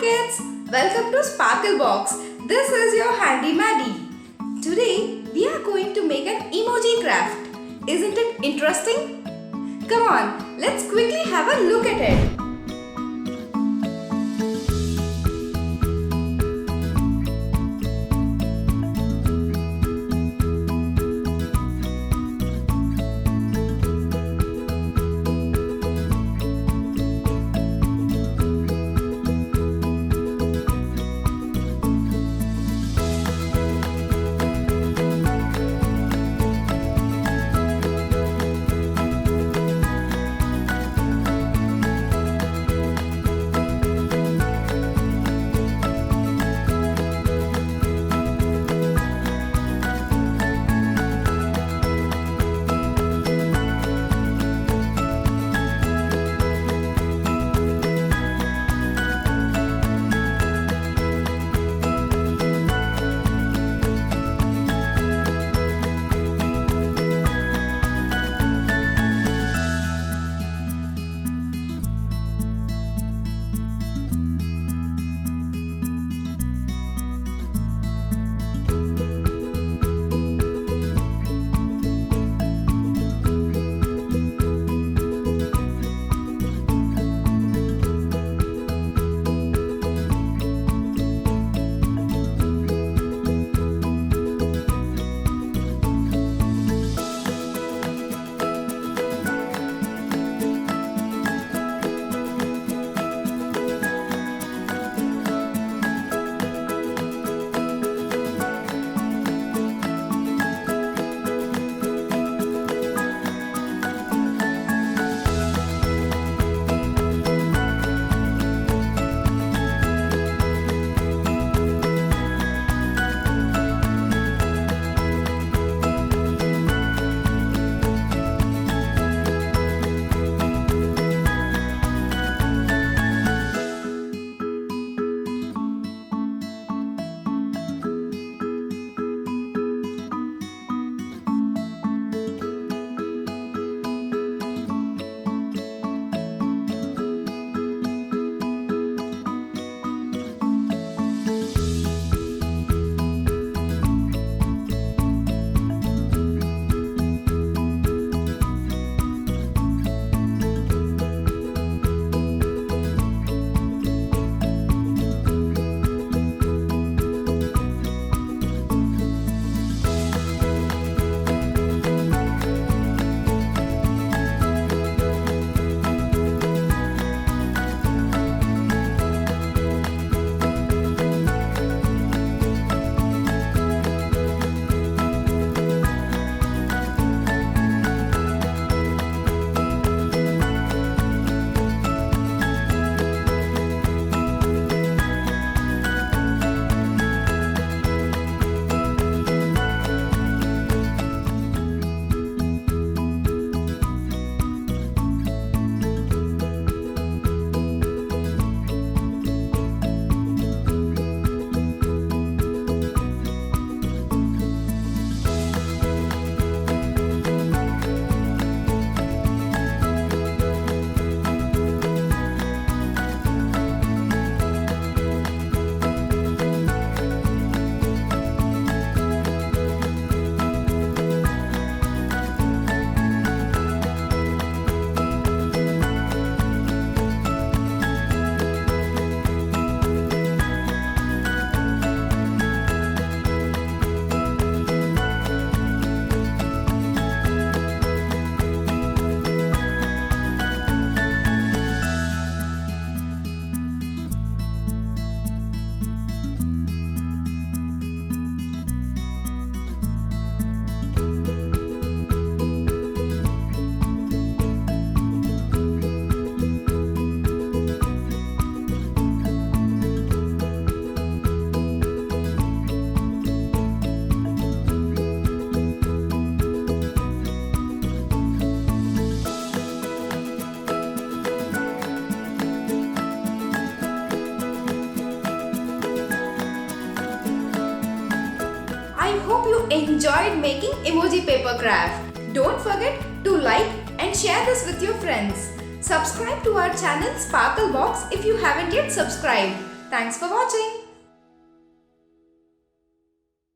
kids, welcome to Sparklebox. This is your handy Maddie. Today we are going to make an emoji craft. Isn't it interesting? Come on, let's quickly have a look at it. I hope you enjoyed making emoji paper craft. Don't forget to like and share this with your friends. Subscribe to our channel Sparklebox if you haven't yet subscribed. Thanks for watching.